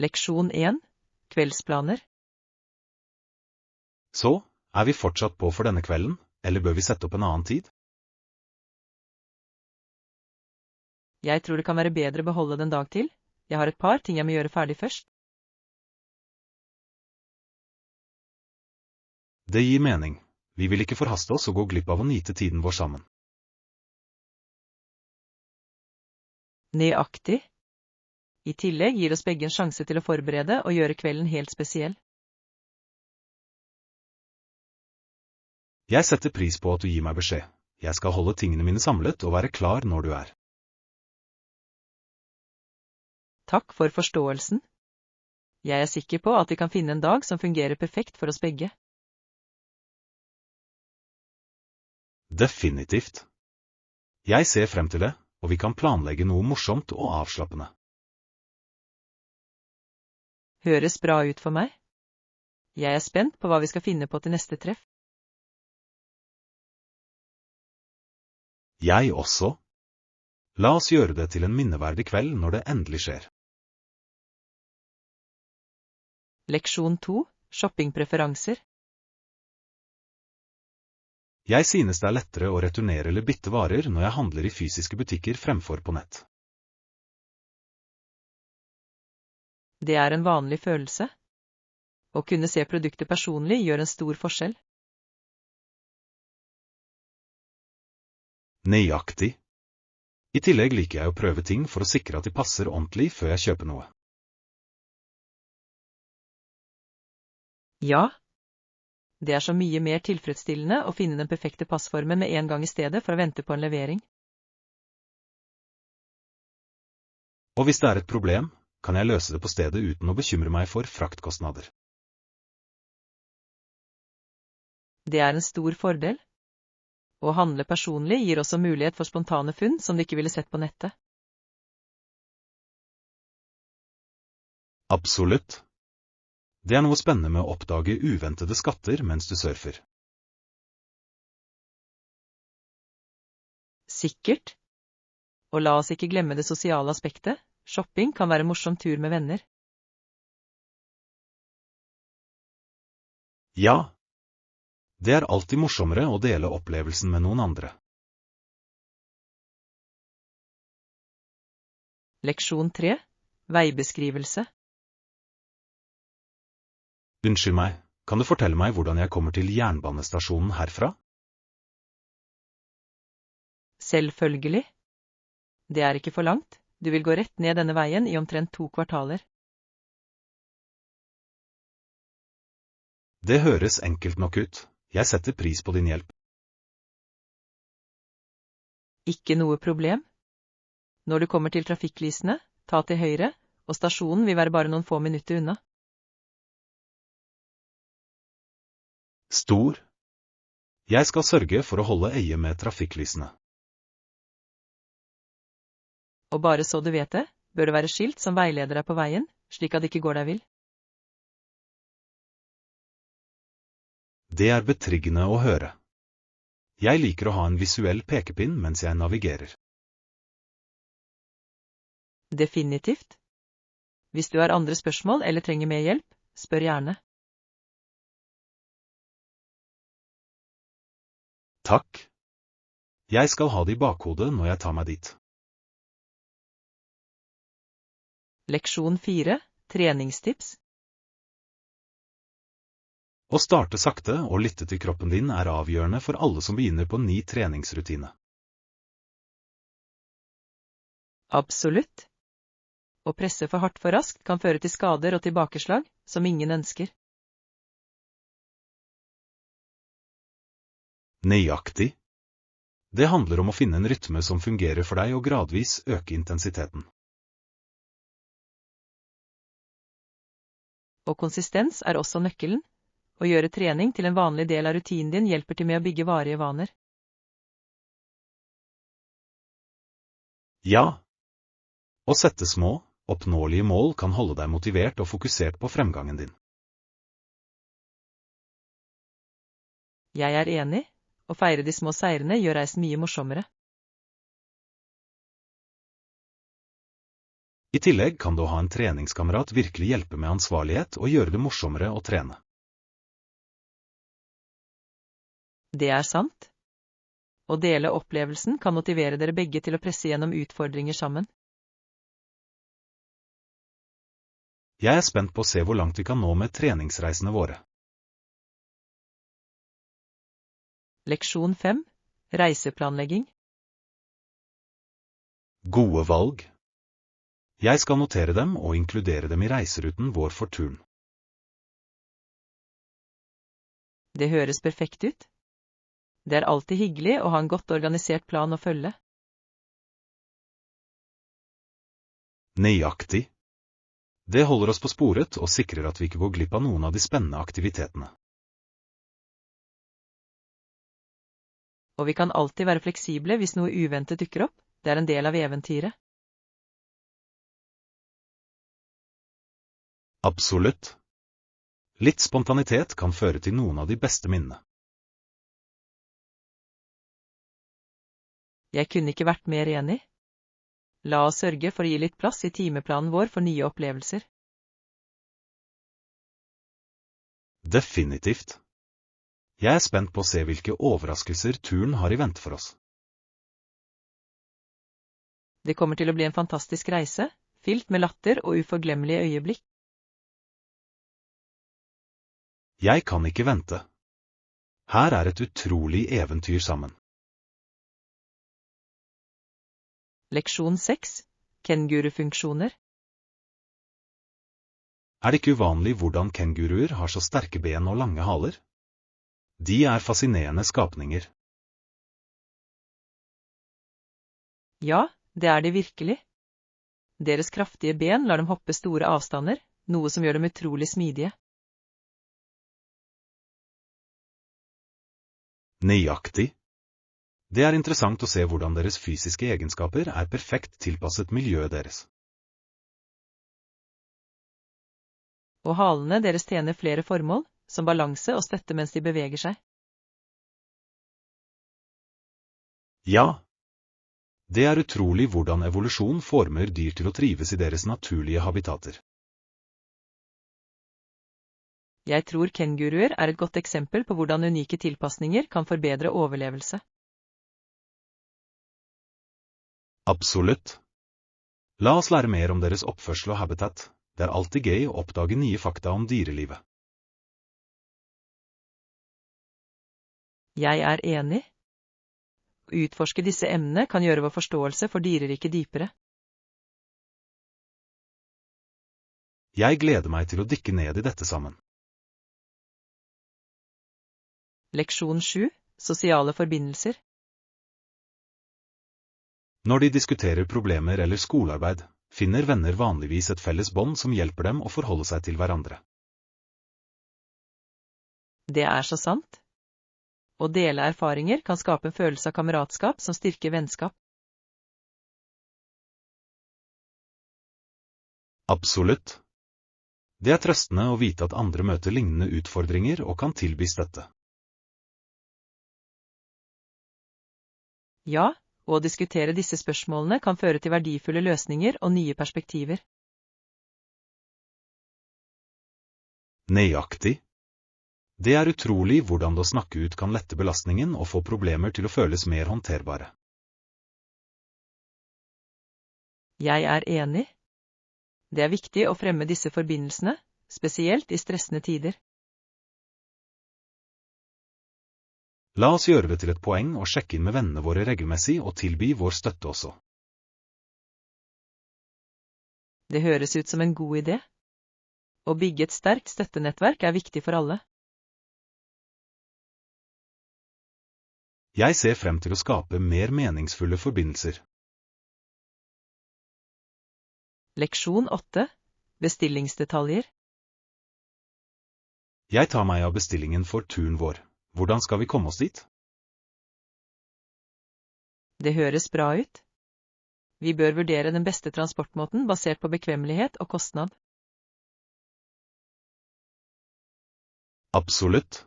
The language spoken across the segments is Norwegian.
Leksjon 1. Kveldsplaner. Så, vi fortsatt på for denne kvelden, eller bør vi sette opp en annen tid? Jeg tror det kan være bedre å beholde den dag til. Jeg har et par ting jeg må gjøre ferdig først. Det gir mening. Vi vil ikke forhaste oss og gå glipp av å nyte tiden vår sammen. Nøyaktig. I tillegg gir oss begge en sjanse til å forberede og gjøre kvelden helt spesiell. Jeg setter pris på at du gir meg beskjed. Jeg skal holde tingene mine samlet og være klar når du er. Takk for forståelsen. Jeg er sikker på at vi kan finne en dag som fungerer perfekt for oss begge. Definitivt. Jeg ser frem til det, og vi kan planlegge noe morsomt og avslappende. Høres bra ut for meg. Jeg er spent på hva vi skal finne på til neste treff. Jeg også. La oss gjøre det til en minneverdig kveld når det endelig skjer. Leksjon 2. Shoppingpreferanser. Jeg synes det er lettere å returnere eller bytte varer når jeg handler i fysiske butikker fremfor på nett. Det er en vanlig følelse. Å kunne se produkter personlig gjør en stor forskjell. Nøyaktig. I tillegg liker jeg å prøve ting for å sikre at de passer ordentlig før jeg kjøper noe. Ja. Det er så mye mer tilfredsstillende å finne den perfekte passformen med en gang i stedet for å vente på en levering. Og hvis det er et problem, kan jeg løse det på stedet uten å bekymre meg for fraktkostnader. Det er en stor fordel. Å handle personlig gir også mulighet for spontane funn som du ikke ville sett på nettet. Absolutt. Det er noe spennende med å oppdage uventede skatter mens du surfer. Sikkert. Og la oss ikke glemme det sosiale aspektet. Shopping kan være en morsom tur med venner. Ja. Det er alltid morsommere å dele opplevelsen med noen andre. Leksjon 3. Veibeskrivelse. Unnskyld meg, kan du fortelle meg hvordan jeg kommer til jernbanestasjonen herfra? Selvfølgelig. Det er ikke for langt. Du vil gå rett ned denne veien i omtrent 2 kvartaler. Det høres enkelt nok ut. Jeg setter pris på din hjelp. Ikke noe problem. Når du kommer til trafikklysene, ta til høyre, og stasjonen vil være bare noen få minutter unna. Stor. Jeg skal sørge for å holde øye med trafikklysene. Og bare så du vet det, bør det være skilt som veileder deg på veien, slik at det ikke går deg vill. Det er betryggende å høre. Jeg liker å ha en visuell pekepinn mens jeg navigerer. Definitivt. Hvis du har andre spørsmål eller trenger mer hjelp, spør gjerne. Takk. Jeg skal ha det i bakhodet når jeg tar meg dit. Leksjon 4. Treningstips. Å starte sakte og lytte til kroppen din er avgjørende for alle som begynner på en ny treningsrutine. Absolutt. Å presse for hardt for raskt kan føre til skader og tilbakeslag, som ingen ønsker. Nøyaktig. Det handler om å finne en rytme som fungerer for deg og gradvis øke intensiteten. Og konsistens er også nøkkelen. Å gjøre trening til en vanlig del av rutinen din hjelper til med å bygge varige vaner. Ja. Å sette små, oppnåelige mål kan holde deg motivert og fokusert på fremgangen din. Jeg er enig. Å feire de små seirene gjør reisen mye morsommere. I tillegg kan det å ha en treningskamerat virkelig hjelpe med ansvarlighet og gjøre det morsommere å trene. Det er sant. Å dele opplevelsen kan motivere dere begge til å presse gjennom utfordringer sammen. Jeg er spent på å se hvor langt vi kan nå med treningsreisene våre. Leksjon 5. Reiseplanlegging. Gode valg. Jeg skal notere dem og inkludere dem i reiseruten vår for turen. Det høres perfekt ut. Det er alltid hyggelig å ha en godt organisert plan å følge. Nøyaktig. Det holder oss på sporet og sikrer at vi ikke går glipp av noen av de spennende aktivitetene. Og vi kan alltid være fleksible hvis noe uventet dukker opp. Det er en del av eventyret. Absolutt. Litt spontanitet kan føre til noen av de beste minnene. Jeg kunne ikke vært mer enig. La oss sørge for å gi litt plass i timeplanen vår for nye opplevelser. Definitivt. Jeg er spent på å se hvilke overraskelser turen har i vente for oss. Det kommer til å bli en fantastisk reise, fylt med latter og uforglemmelige øyeblikk. Jeg kan ikke vente. Her er et utrolig eventyr sammen. Leksjon 6. Kengurufunksjoner. Er det ikke uvanlig hvordan kenguruer har så sterke ben og lange haler? De er fascinerende skapninger. Ja, det er de virkelig. Deres kraftige ben lar dem hoppe store avstander, noe som gjør dem utrolig smidige. Nøyaktig. Det er interessant å se hvordan deres fysiske egenskaper er perfekt tilpasset miljøet deres. Og halene deres tjener flere formål, som balanse og støtte mens de beveger seg. Ja. Det er utrolig hvordan evolusjon former dyr til å trives i deres naturlige habitater. Jeg tror kenguruer er et godt eksempel på hvordan unike tilpasninger kan forbedre overlevelse. Absolutt. La oss lære mer om deres oppførsel og habitat. Det er alltid gøy å oppdage nye fakta om dyrelivet. Jeg er enig. Å utforske disse emnene kan gjøre vår forståelse for dyreriket dypere. Jeg gleder meg til å dykke ned i dette sammen. Leksjon 7. Sosiale forbindelser. Når de diskuterer problemer eller skolearbeid, finner venner vanligvis et felles bånd som hjelper dem å forholde seg til hverandre. Det er så sant. Å dele erfaringer kan skape en følelse av kameratskap som styrker vennskap. Absolutt. Det er trøstende å vite at andre møter lignende utfordringer og kan tilby støtte. Ja, og å diskutere disse spørsmålene kan føre til verdifulle løsninger og nye perspektiver. Nøyaktig. Det er utrolig hvordan det å snakke ut kan lette belastningen og få problemer til å føles mer håndterbare. Jeg er enig. Det er viktig å fremme disse forbindelsene, spesielt i stressende tider. La oss gjøre det til et poeng å sjekke inn med vennene våre regelmessig og tilby vår støtte også. Det høres ut som en god idé. Å bygge et sterkt støttenettverk er viktig for alle. Jeg ser frem til å skape mer meningsfulle forbindelser. Leksjon 8. Bestillingsdetaljer. Jeg tar meg av bestillingen for turen vår. Hvordan skal vi komme oss dit? Det høres bra ut. Vi bør vurdere den beste transportmåten basert på bekvemmelighet og kostnad. Absolutt.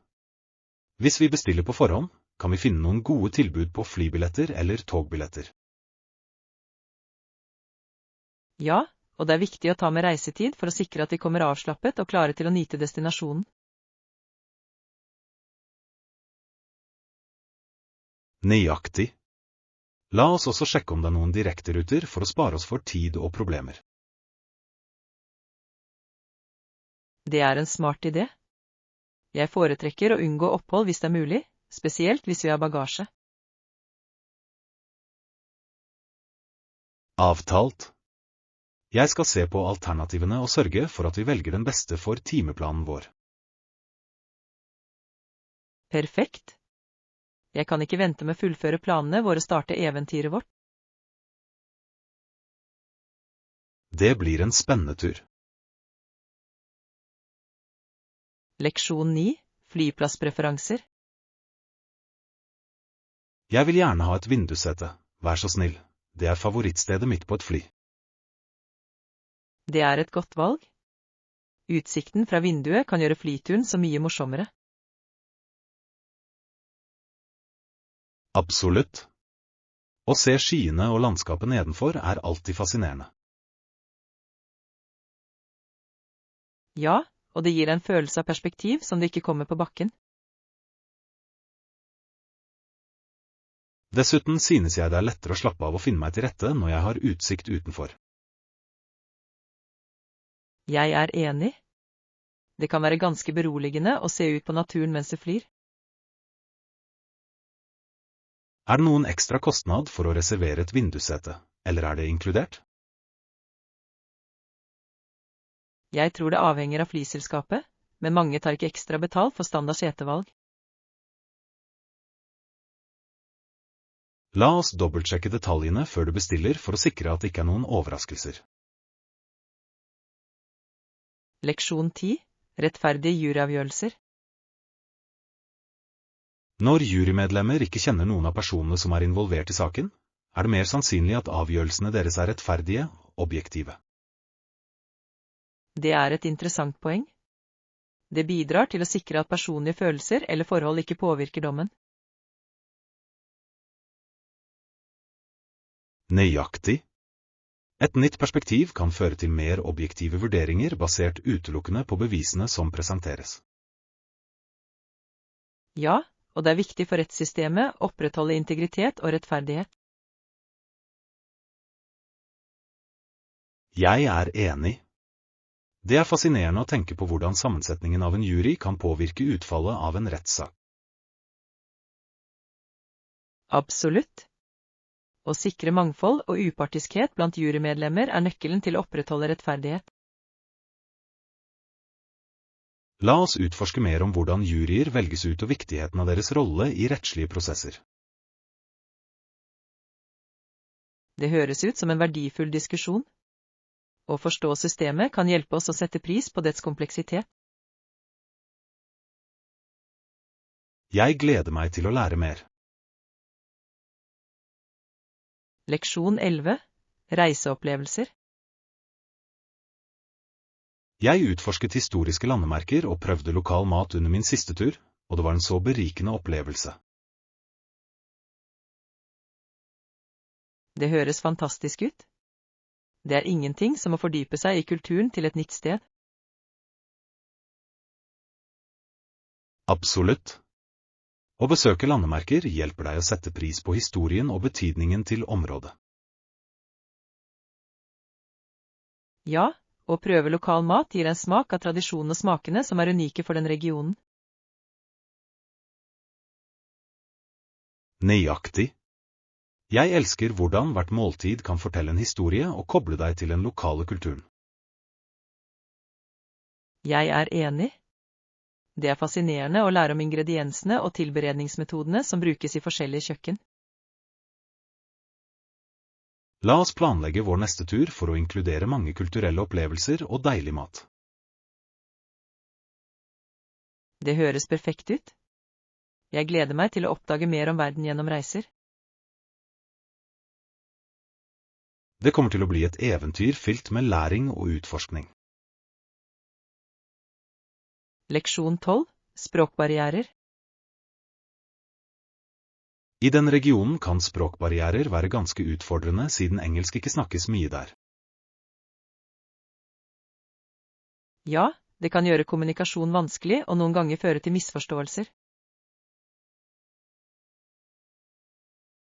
Hvis vi bestiller på forhånd, kan vi finne noen gode tilbud på flybilletter eller togbilletter. Ja, og det er viktig å ta med reisetid for å sikre at vi kommer avslappet og klare til å nyte destinasjonen. Nøyaktig. La oss også sjekke om det er noen direkteruter for å spare oss for tid og problemer. Det er en smart idé. Jeg foretrekker å unngå opphold hvis det er mulig, spesielt hvis vi har bagasje. Avtalt. Jeg skal se på alternativene og sørge for at vi velger den beste for timeplanen vår. Perfekt. Jeg kan ikke vente med å fullføre planene våre og starte eventyret vårt. Det blir en spennende tur. Leksjon 9. Flyplasspreferanser. Jeg vil gjerne ha et vindussete, vær så snill. Det er favorittstedet mitt på et fly. Det er et godt valg. Utsikten fra vinduet kan gjøre flyturen så mye morsommere. Absolutt. Å se skyene og landskapet nedenfor er alltid fascinerende. Ja, og det gir en følelse av perspektiv som du ikke kommer på bakken. Dessuten synes jeg det er lettere å slappe av og finne meg til rette når jeg har utsikt utenfor. Jeg er enig. Det kan være ganske beroligende å se ut på naturen mens du flyr. Er det noen ekstra kostnad for å reservere et vindussete, eller er det inkludert? Jeg tror det avhenger av flyselskapet, men mange tar ikke ekstra betalt for standard setevalg. La oss dobbeltsjekke detaljene før du bestiller for å sikre at det ikke er noen overraskelser. Leksjon 10. Rettferdige juryavgjørelser. Når jurymedlemmer ikke kjenner noen av personene som er involvert i saken, er det mer sannsynlig at avgjørelsene deres er rettferdige og objektive. Det er et interessant poeng. Det bidrar til å sikre at personlige følelser eller forhold ikke påvirker dommen. Nøyaktig. Et nytt perspektiv kan føre til mer objektive vurderinger basert utelukkende på bevisene som presenteres. Ja, og det er viktig for rettssystemet å opprettholde integritet og rettferdighet. Jeg er enig. Det er fascinerende å tenke på hvordan sammensetningen av en jury kan påvirke utfallet av en rettssak. Absolutt. Å sikre mangfold og upartiskhet blant jurymedlemmer er nøkkelen til å opprettholde rettferdighet. La oss utforske mer om hvordan juryer velges ut og viktigheten av deres rolle i rettslige prosesser. Det høres ut som en verdifull diskusjon. Å forstå systemet kan hjelpe oss å sette pris på dets kompleksitet. Jeg gleder meg til å lære mer. Leksjon 11. Reiseopplevelser. Jeg utforsket historiske landemerker og prøvde lokal mat under min siste tur, og det var en så berikende opplevelse. Det høres fantastisk ut. Det er ingenting som å fordype seg i kulturen til et nytt sted. Absolutt. Å besøke landemerker hjelper deg å sette pris på historien og betydningen til området. Ja, å prøve lokal mat gir en smak av tradisjonen og smakene som er unike for den regionen. Nøyaktig. Jeg elsker hvordan hvert måltid kan fortelle en historie og koble deg til den lokale kulturen. Jeg er enig. Det er fascinerende å lære om ingrediensene og tilberedningsmetodene som brukes i forskjellige kjøkken. La oss planlegge vår neste tur for å inkludere mange kulturelle opplevelser og deilig mat. Det høres perfekt ut. Jeg gleder meg til å oppdage mer om verden gjennom reiser. Det kommer til å bli et eventyr fylt med læring og utforskning. Leksjon 12. Språkbarrierer. I den regionen kan språkbarrierer være ganske utfordrende siden engelsk ikke snakkes mye der. Ja, det kan gjøre kommunikasjon vanskelig og noen ganger føre til misforståelser.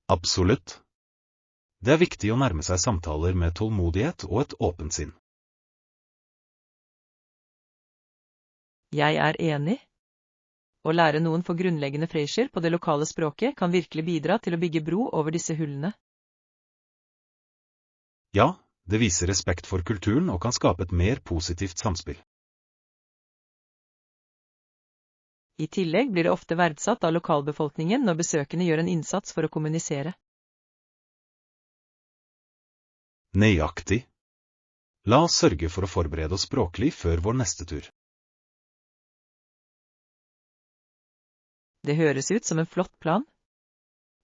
Absolutt. Det er viktig å nærme seg samtaler med tålmodighet og et åpent sinn. Jeg er enig. Å lære noen få grunnleggende fraser på det lokale språket kan virkelig bidra til å bygge bro over disse hullene. Ja, det viser respekt for kulturen og kan skape et mer positivt samspill. I tillegg blir det ofte verdsatt av lokalbefolkningen når besøkende gjør en innsats for å kommunisere. Nøyaktig. La oss sørge for å forberede oss språklig før vår neste tur. Det høres ut som en flott plan.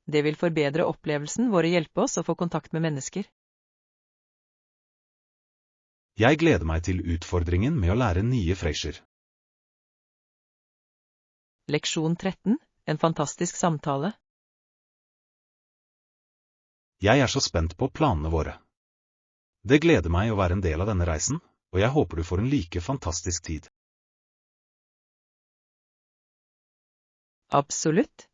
Det vil forbedre opplevelsen vår og hjelpe oss å få kontakt med mennesker. Jeg gleder meg til utfordringen med å lære nye fraser. Leksjon 13, en fantastisk samtale. Jeg er så spent på planene våre. Det gleder meg å være en del av denne reisen, og jeg håper du får en like fantastisk tid. Absolutt.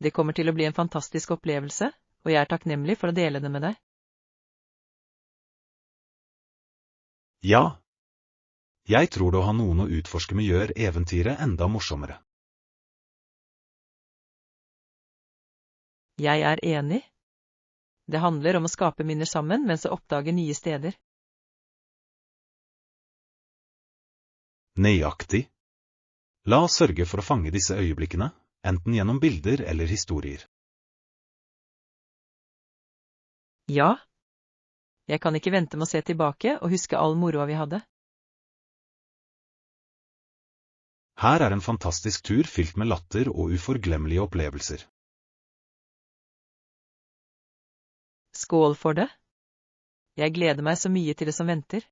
Det kommer til å bli en fantastisk opplevelse, og jeg er takknemlig for å dele det med deg. Ja. Jeg tror det å ha noen å utforske med gjør eventyret enda morsommere. Jeg er enig. Det handler om å skape minner sammen mens å oppdage nye steder. Nøyaktig. La oss sørge for å fange disse øyeblikkene, enten gjennom bilder eller historier. Ja. Jeg kan ikke vente med å se tilbake og huske all moroa vi hadde. Her er en fantastisk tur fylt med latter og uforglemmelige opplevelser. Skål for det. Jeg gleder meg så mye til det som venter.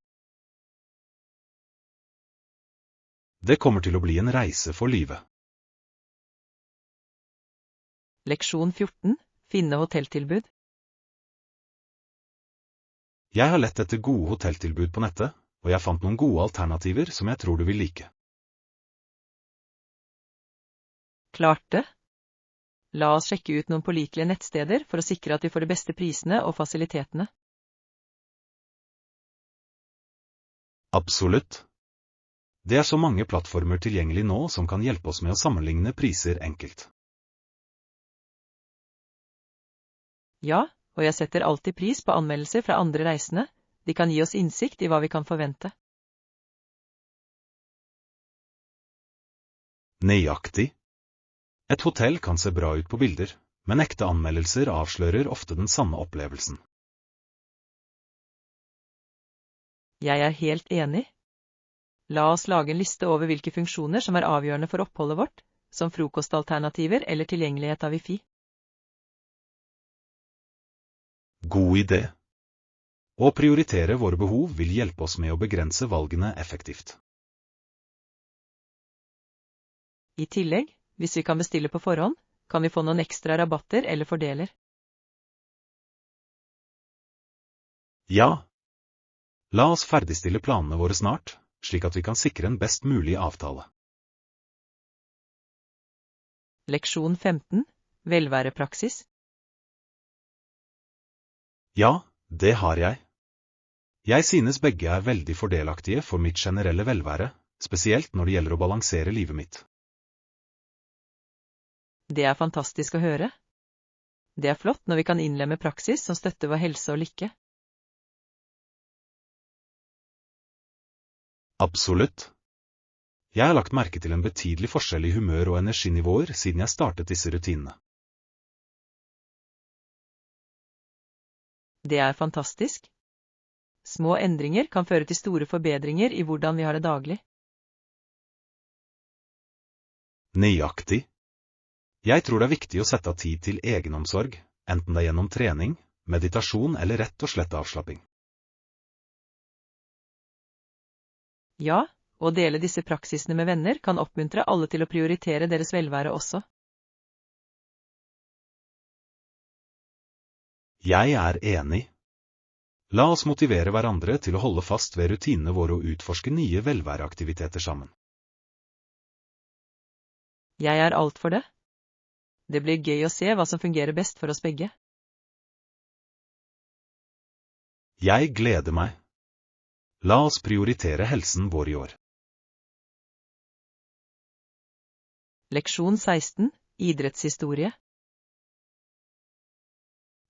Det kommer til å bli en reise for livet. Leksjon 14, finne hotelltilbud. Jeg har lett etter gode hotelltilbud på nettet, og jeg fant noen gode alternativer som jeg tror du vil like. Klart det. La oss sjekke ut noen pålitelige nettsteder for å sikre at vi får de beste prisene og fasilitetene. Absolutt. Det er så mange plattformer tilgjengelig nå som kan hjelpe oss med å sammenligne priser enkelt. Ja, og jeg setter alltid pris på anmeldelser fra andre reisende. De kan gi oss innsikt i hva vi kan forvente. Nøyaktig. Et hotell kan se bra ut på bilder, men ekte anmeldelser avslører ofte den sanne opplevelsen. Jeg er helt enig. La oss lage en liste over hvilke funksjoner som er avgjørende for oppholdet vårt, som frokostalternativer eller tilgjengelighet av Wi-Fi. God idé. Å prioritere våre behov vil hjelpe oss med å begrense valgene effektivt. I tillegg, hvis vi kan bestille på forhånd, kan vi få noen ekstra rabatter eller fordeler. Ja. La oss ferdigstille planene våre snart, slik at vi kan sikre en best mulig avtale. Leksjon 15, velværepraksis. Ja, det har jeg. Jeg synes begge er veldig fordelaktige for mitt generelle velvære, spesielt når det gjelder å balansere livet mitt. Det er fantastisk å høre. Det er flott når vi kan innlemme praksis som støtter vår helse og lykke. Absolutt. Jeg har lagt merke til en betydelig forskjell i humør og energinivåer siden jeg startet disse rutinene. Det er fantastisk. Små endringer kan føre til store forbedringer i hvordan vi har det daglig. Nøyaktig. Jeg tror det er viktig å sette av tid til egenomsorg, enten det er gjennom trening, meditasjon eller rett og slett avslapping. Ja, å dele disse praksisene med venner kan oppmuntre alle til å prioritere deres velvære også. Jeg er enig. La oss motivere hverandre til å holde fast ved rutinene våre og utforske nye velværeaktiviteter sammen. Jeg er alt for det. Det blir gøy å se hva som fungerer best for oss begge. Jeg gleder meg. La oss prioritere helsen vår i år. Leksjon 16, idrettshistorie.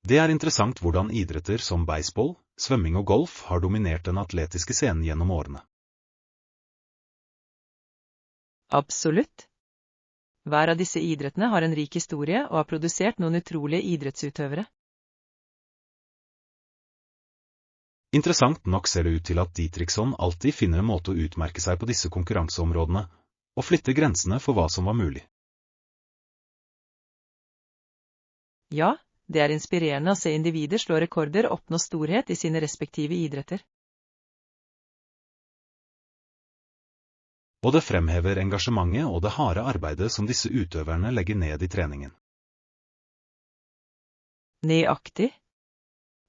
Det er interessant hvordan idretter som baseball, svømming og golf har dominert den atletiske scenen gjennom årene. Absolutt. Hver av disse idrettene har en rik historie og har produsert noen utrolige idrettsutøvere. Interessant nok ser det ut til at Dietrichson alltid finner en måte å utmerke seg på disse konkurranseområdene, og flytte grensene for hva som var mulig. Ja, det er inspirerende å se individer slå rekorder og oppnå storhet i sine respektive idretter. Og det fremhever engasjementet og det harde arbeidet som disse utøverne legger ned i treningen. Nøyaktig.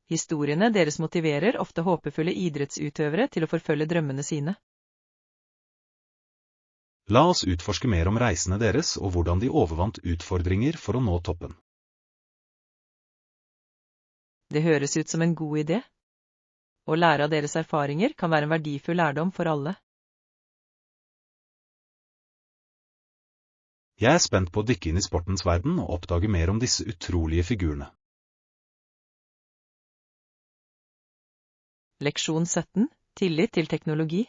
Historiene deres motiverer ofte håpefulle idrettsutøvere til å forfølge drømmene sine. La oss utforske mer om reisene deres og hvordan de overvant utfordringer for å nå toppen. Det høres ut som en god idé. Å lære av deres erfaringer kan være en verdifull lærdom for alle. Jeg er spent på å dykke inn i sportens verden og oppdage mer om disse utrolige figurene. Leksjon 17, tillit til teknologi.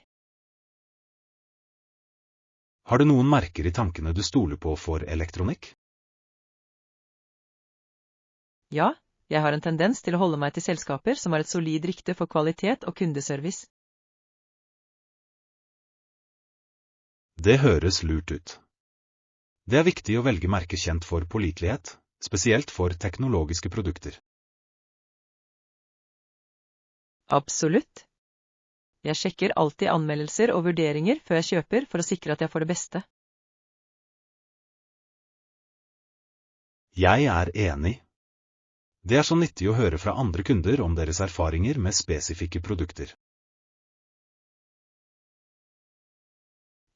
Har du noen merker i tankene du stoler på for elektronikk? Ja, jeg har en tendens til å holde meg til selskaper som har et solid rykte for kvalitet og kundeservice. Det høres lurt ut. Det er viktig å velge merker kjent for pålitelighet, spesielt for teknologiske produkter. Absolutt. Jeg sjekker alltid anmeldelser og vurderinger før jeg kjøper for å sikre at jeg får det beste. Jeg er enig. Det er så nyttig å høre fra andre kunder om deres erfaringer med spesifikke produkter.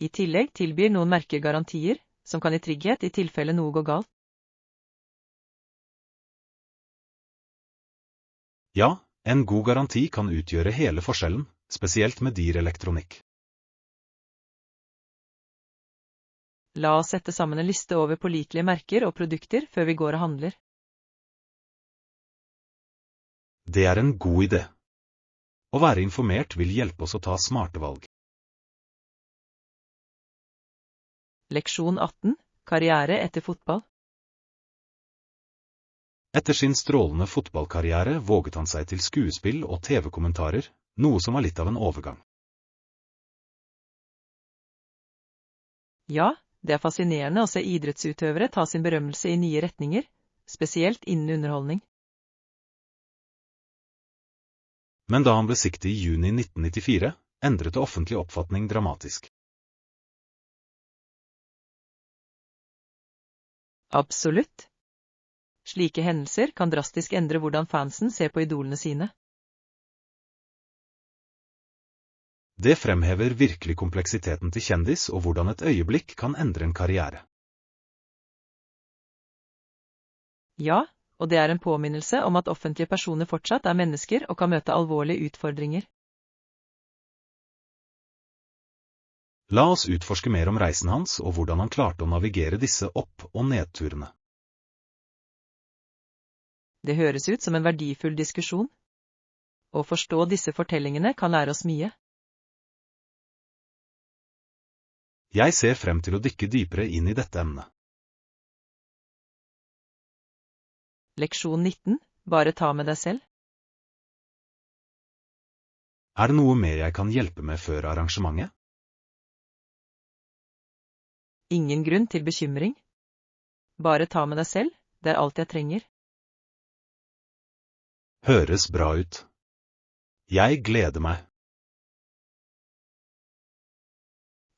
I tillegg tilbyr noen merker garantier, som kan gi trygghet i tilfelle noe går galt. Ja, en god garanti kan utgjøre hele forskjellen, spesielt med dyr elektronikk. La oss sette sammen en liste over pålitelige merker og produkter før vi går og handler. Det er en god idé. Å være informert vil hjelpe oss å ta smarte valg. Leksjon 18, karriere etter fotball. Etter sin strålende fotballkarriere våget han seg til skuespill og TV-kommentarer, noe som var litt av en overgang. Ja, det er fascinerende å se idrettsutøvere ta sin berømmelse i nye retninger, spesielt innen underholdning. Men da han ble siktet i juni 1994, endret det offentlig oppfatning dramatisk. Absolutt. Slike hendelser kan drastisk endre hvordan fansen ser på idolene sine. Det fremhever virkelig kompleksiteten til kjendis og hvordan et øyeblikk kan endre en karriere. Ja, og det er en påminnelse om at offentlige personer fortsatt er mennesker og kan møte alvorlige utfordringer. La oss utforske mer om reisen hans og hvordan han klarte å navigere disse opp- og nedturene. Det høres ut som en verdifull diskusjon. Å forstå disse fortellingene kan lære oss mye. Jeg ser frem til å dykke dypere inn i dette emnet. Leksjon 19, bare ta med deg selv. Er det noe mer jeg kan hjelpe med før arrangementet? Ingen grunn til bekymring. Bare ta med deg selv, det er alt jeg trenger. Høres bra ut. Jeg gleder meg.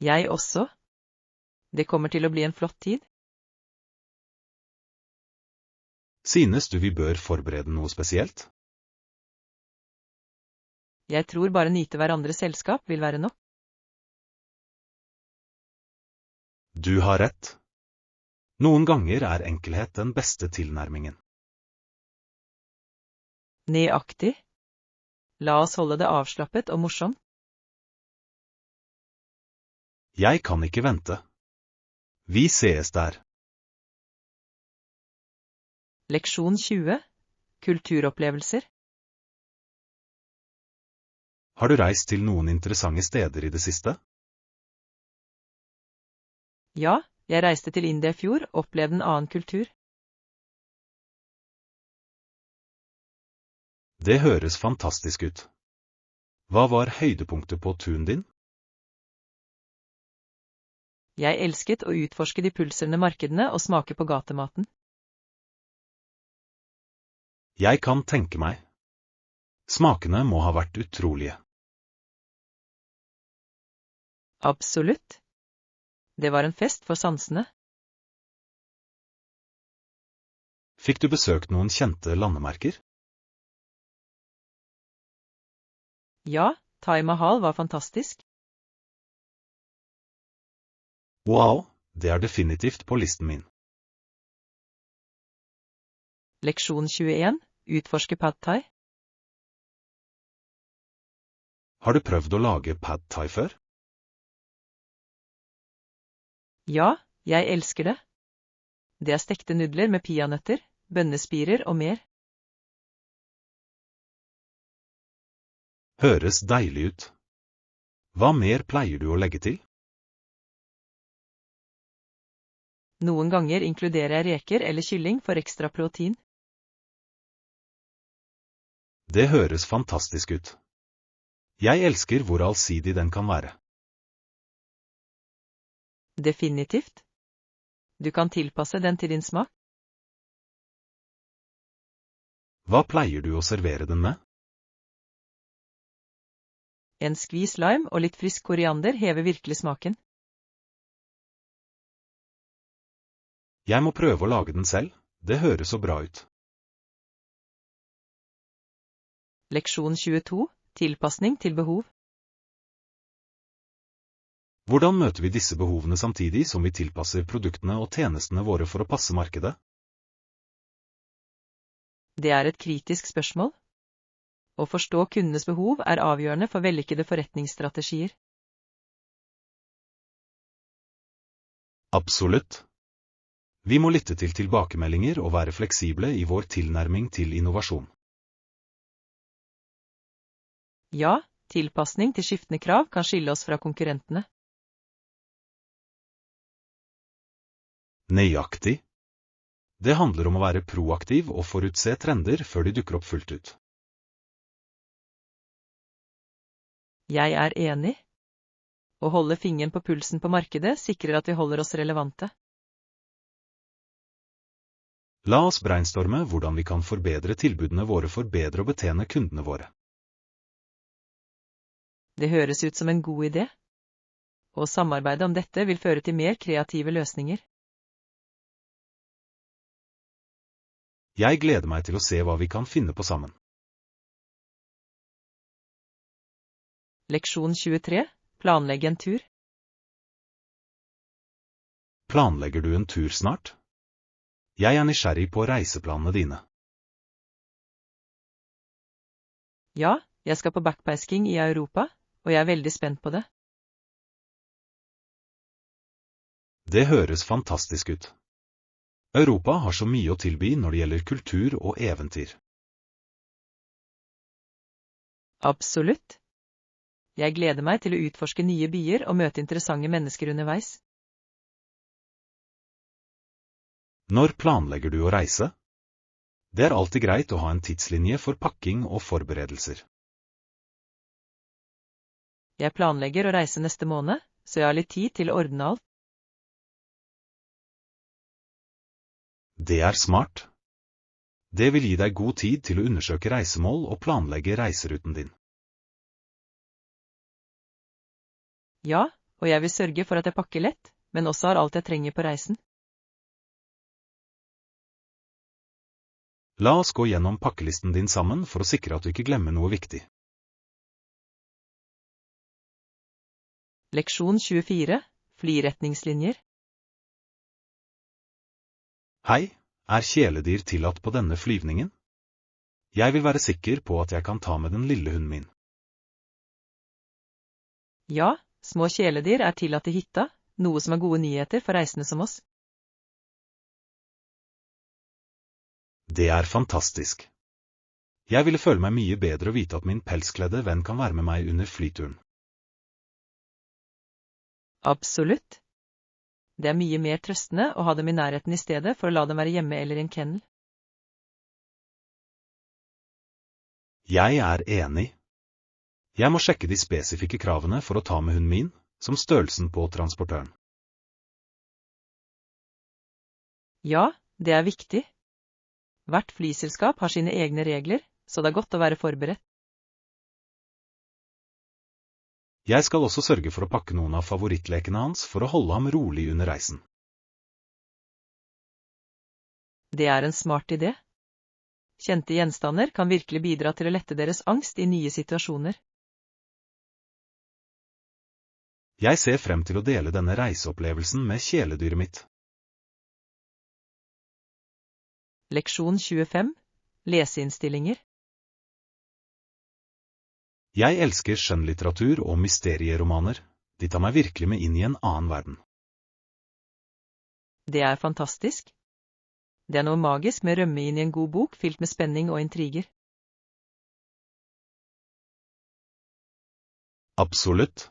Jeg også. Det kommer til å bli en flott tid. Synes du vi bør forberede noe spesielt? Jeg tror bare nyte hverandres selskap vil være nok. Du har rett. Noen ganger er enkelhet den beste tilnærmingen. Nøyaktig. La oss holde det avslappet og morsomt. Jeg kan ikke vente. Vi sees der. Leksjon 20. Kulturopplevelser. Har du reist til noen interessante steder i det siste? Ja, jeg reiste til India i fjor, opplevde en annen kultur. Det høres fantastisk ut. Hva var høydepunktet på turen din? Jeg elsket å utforske de pulserende markedene og smake på gatematen. Jeg kan tenke meg. Smakene må ha vært utrolige. Absolutt. Det var en fest for sansene. Fikk du besøkt noen kjente landemerker? Ja, Taj Mahal var fantastisk. Wow, det er definitivt på listen min. Leksjon 21. Utforske pad thai. Har du prøvd å lage pad thai før? Ja, jeg elsker det. Det er stekte nudler med peanøtter, bønnespirer og mer. Høres deilig ut. Hva mer pleier du å legge til? Noen ganger inkluderer jeg reker eller kylling for ekstra protein. Det høres fantastisk ut. Jeg elsker hvor allsidig den kan være. Definitivt. Du kan tilpasse den til din smak. Hva pleier du å servere den med? En skvis lime og litt frisk koriander hever virkelig smaken. Jeg må prøve å lage den selv, det høres så bra ut. Leksjon 22. Tilpasning til behov. Hvordan møter vi disse behovene samtidig som vi tilpasser produktene og tjenestene våre for å passe markedet? Det er et kritisk spørsmål. Å forstå kundenes behov er avgjørende for vellykkede forretningsstrategier. Absolutt. Vi må lytte til tilbakemeldinger og være fleksible i vår tilnærming til innovasjon. Ja, tilpasning til skiftende krav kan skille oss fra konkurrentene. Nøyaktig. Det handler om å være proaktiv og forutse trender før de dukker opp fullt ut. Jeg er enig. Å holde fingeren på pulsen på markedet sikrer at vi holder oss relevante. La oss brainstorme hvordan vi kan forbedre tilbudene våre for bedre å betjene kundene våre. Det høres ut som en god idé. Å samarbeide om dette vil føre til mer kreative løsninger. Jeg gleder meg til å se hva vi kan finne på sammen. Leksjon 23. Planlegge en tur. Planlegger du en tur snart? Jeg er nysgjerrig på reiseplanene dine. Ja, jeg skal på backpacking i Europa, og jeg er veldig spent på det. Det høres fantastisk ut. Europa har så mye å tilby når det gjelder kultur og eventyr. Absolutt. Jeg gleder meg til å utforske nye byer og møte interessante mennesker underveis. Når planlegger du å reise? Det er alltid greit å ha en tidslinje for pakking og forberedelser. Jeg planlegger å reise neste måned, så jeg har litt tid til å ordne alt. Det er smart. Det vil gi deg god tid til å undersøke reisemål og planlegge reiseruten din. Ja, og jeg vil sørge for at jeg pakker lett, men også har alt jeg trenger på reisen. La oss gå gjennom pakkelisten din sammen for å sikre at du ikke glemmer noe viktig. Leksjon 24, flyretningslinjer. Hei, er kjæledyr tillatt på denne flyvningen? Jeg vil være sikker på at jeg kan ta med den lille hunden min. Ja, små kjæledyr er tillatt i hytta, noe som er gode nyheter for reisende som oss. Det er fantastisk. Jeg ville føle meg mye bedre å vite at min pelskledde venn kan være med meg under flyturen. Absolutt. Det er mye mer trøstende å ha dem i nærheten i stedet for å la dem være hjemme eller i en kennel. Jeg er enig. Jeg må sjekke de spesifikke kravene for å ta med hunden min, som størrelsen på transportøren. Ja, det er viktig. Hvert flyselskap har sine egne regler, så det er godt å være forberedt. Jeg skal også sørge for å pakke noen av favorittlekene hans for å holde ham rolig under reisen. Det er en smart idé. Kjente gjenstander kan virkelig bidra til å lette deres angst i nye situasjoner. Jeg ser frem til å dele denne reiseopplevelsen med kjæledyret mitt. Leksjon 25, leseinnstillinger. Jeg elsker skjønnlitteratur og mysterieromaner. De tar meg virkelig med inn i en annen verden. Det er fantastisk. Det er noe magisk med å rømme inn i en god bok fylt med spenning og intriger. Absolutt.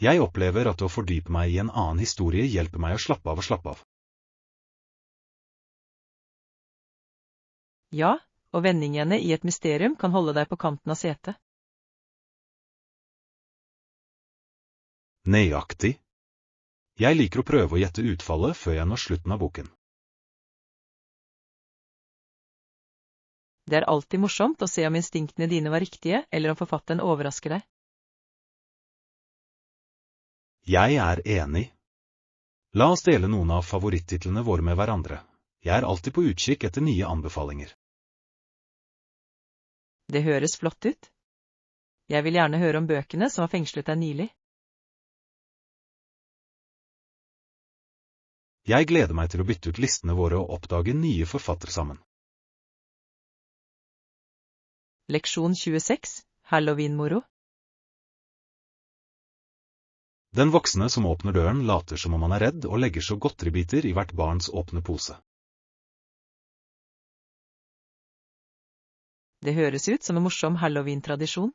Jeg opplever at å fordype meg i en annen historie hjelper meg å slappe av og slappe av. Ja, og vendingene i et mysterium kan holde deg på kanten av setet. Nøyaktig. Jeg liker å prøve å gjette utfallet før jeg når slutten av boken. Det er alltid morsomt å se om instinktene dine var riktige, eller om forfatteren overrasker deg. Jeg er enig. La oss dele noen av favorittitlene våre med hverandre. Jeg er alltid på utkikk etter nye anbefalinger. Det høres flott ut. Jeg vil gjerne høre om bøkene som har fengslet deg nylig. Jeg gleder meg til å bytte ut listene våre og oppdage nye forfattere sammen. Leksjon 26, Halloween-moro. Den voksne som åpner døren later som om han er redd og legger så godteribiter i hvert barns åpne pose. Det høres ut som en morsom Halloween-tradisjon.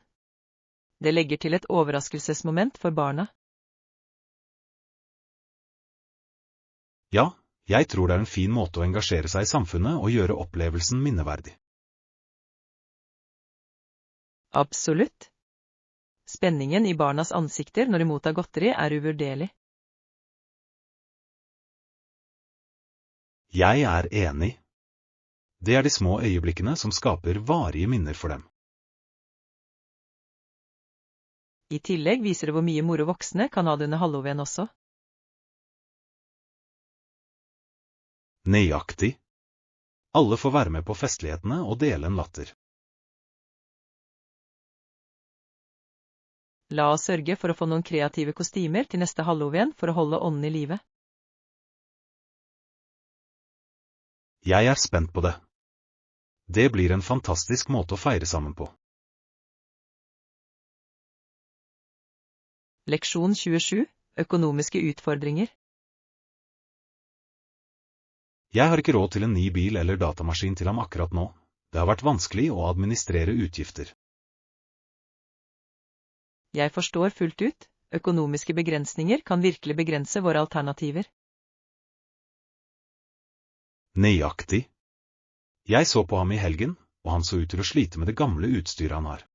Det legger til et overraskelsesmoment for barna. Ja, jeg tror det er en fin måte å engasjere seg i samfunnet og gjøre opplevelsen minneverdig. Absolutt. Spenningen i barnas ansikter når de mottar godteri er uvurderlig. Jeg er enig. Det er de små øyeblikkene som skaper varige minner for dem. I tillegg viser det hvor mye moro voksne kan ha det under Halloween også. Nøyaktig. Alle får være med på festlighetene og dele en latter. La oss sørge for å få noen kreative kostymer til neste Halloween for å holde ånden i live. Jeg er spent på det. Det blir en fantastisk måte å feire sammen på. Leksjon 27, økonomiske utfordringer. Jeg har ikke råd til en ny bil eller datamaskin til ham akkurat nå. Det har vært vanskelig å administrere utgifter. Jeg forstår fullt ut. Økonomiske begrensninger kan virkelig begrense våre alternativer. Nøyaktig. Jeg så på ham i helgen, og han så ut til å slite med det gamle utstyret han har.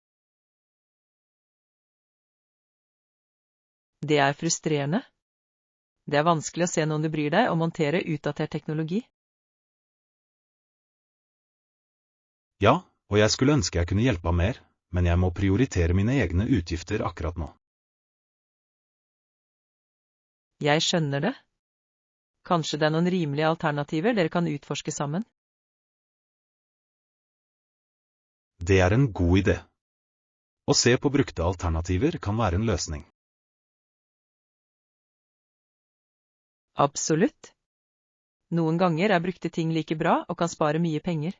Det er frustrerende. Det er vanskelig å se noen du bryr deg om montere utdatert teknologi. Ja, og jeg skulle ønske jeg kunne hjelpe ham mer, men jeg må prioritere mine egne utgifter akkurat nå. Jeg skjønner det. Kanskje det er noen rimelige alternativer dere kan utforske sammen? Det er en god idé. Å se på brukte alternativer kan være en løsning. Absolutt. Noen ganger er brukte ting like bra og kan spare mye penger.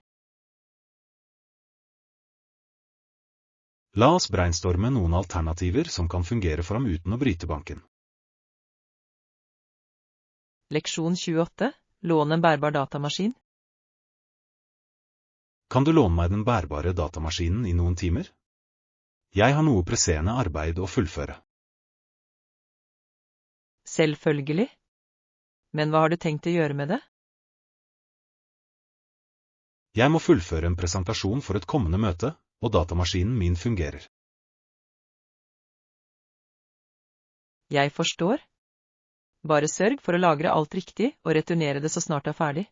La oss brainstorme noen alternativer som kan fungere for ham uten å bryte banken. Leksjon 28. Lån en bærbar datamaskin. Kan du låne meg den bærbare datamaskinen i noen timer? Jeg har noe presserende arbeid å fullføre. Selvfølgelig. Men hva har du tenkt å gjøre med det? Jeg må fullføre en presentasjon for et kommende møte, og datamaskinen min fungerer. Jeg forstår. Bare sørg for å lagre alt riktig og returnere det så snart det er ferdig.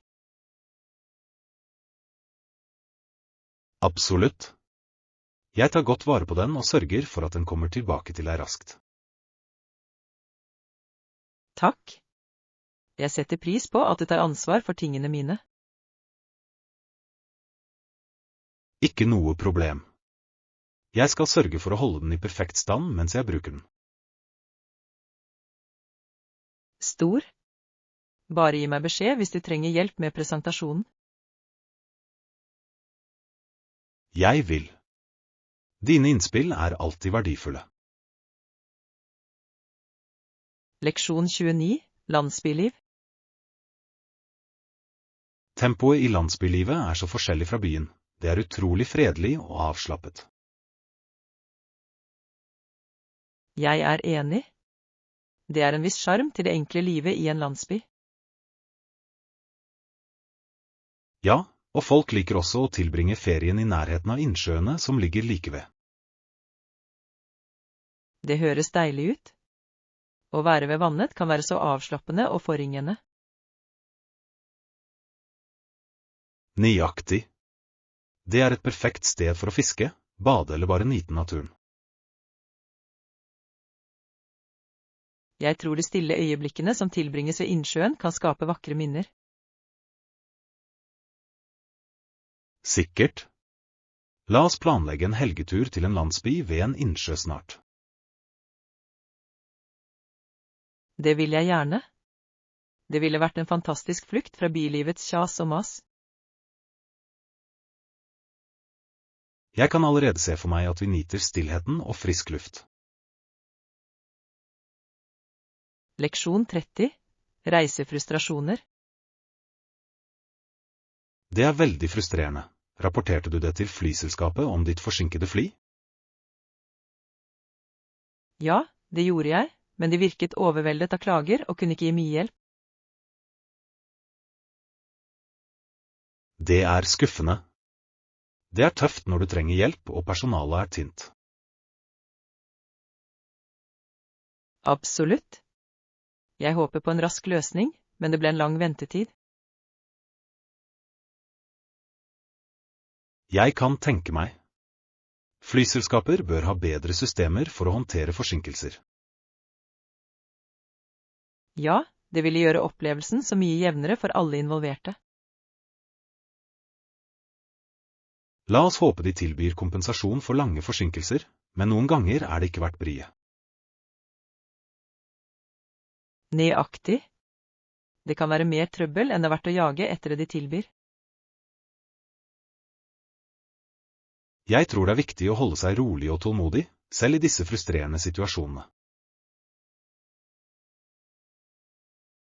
Absolutt. Jeg tar godt vare på den og sørger for at den kommer tilbake til deg raskt. Takk. Jeg setter pris på at du tar ansvar for tingene mine. Ikke noe problem. Jeg skal sørge for å holde den i perfekt stand mens jeg bruker den. Stor. Bare gi meg beskjed hvis du trenger hjelp med presentasjonen. Jeg vil. Dine innspill er alltid verdifulle. Leksjon 29. Landsbyliv. Tempoet i landsbylivet er så forskjellig fra byen. Det er utrolig fredelig og avslappet. Jeg er enig. Det er en viss sjarm til det enkle livet i en landsby. Ja, og folk liker også å tilbringe ferien i nærheten av innsjøene som ligger like ved. Det høres deilig ut. Å være ved vannet kan være så avslappende og forringende. Nøyaktig. Det er et perfekt sted for å fiske, bade eller bare nyte naturen. Jeg tror de stille øyeblikkene som tilbringes ved innsjøen kan skape vakre minner. Sikkert. La oss planlegge en helgetur til en landsby ved en innsjø snart. Det vil jeg gjerne. Det ville vært en fantastisk flukt fra bylivets kjas og mas. Jeg kan allerede se for meg at vi nyter stillheten og frisk luft. Leksjon 30. Reisefrustrasjoner. Det er veldig frustrerende. Rapporterte du det til flyselskapet om ditt forsinkede fly? Ja, det gjorde jeg, men de virket overveldet av klager og kunne ikke gi mye hjelp. Det er skuffende. Det er tøft når du trenger hjelp og personalet er tynt. Absolutt. Jeg håper på en rask løsning, men det ble en lang ventetid. Jeg kan tenke meg. Flyselskaper bør ha bedre systemer for å håndtere forsinkelser. Ja, det ville gjøre opplevelsen så mye jevnere for alle involverte. La oss håpe de tilbyr kompensasjon for lange forsinkelser, men noen ganger er det ikke verdt bryet. Nøyaktig. Det kan være mer trøbbel enn det er verdt å jage etter det de tilbyr. Jeg tror det er viktig å holde seg rolig og tålmodig, selv i disse frustrerende situasjonene.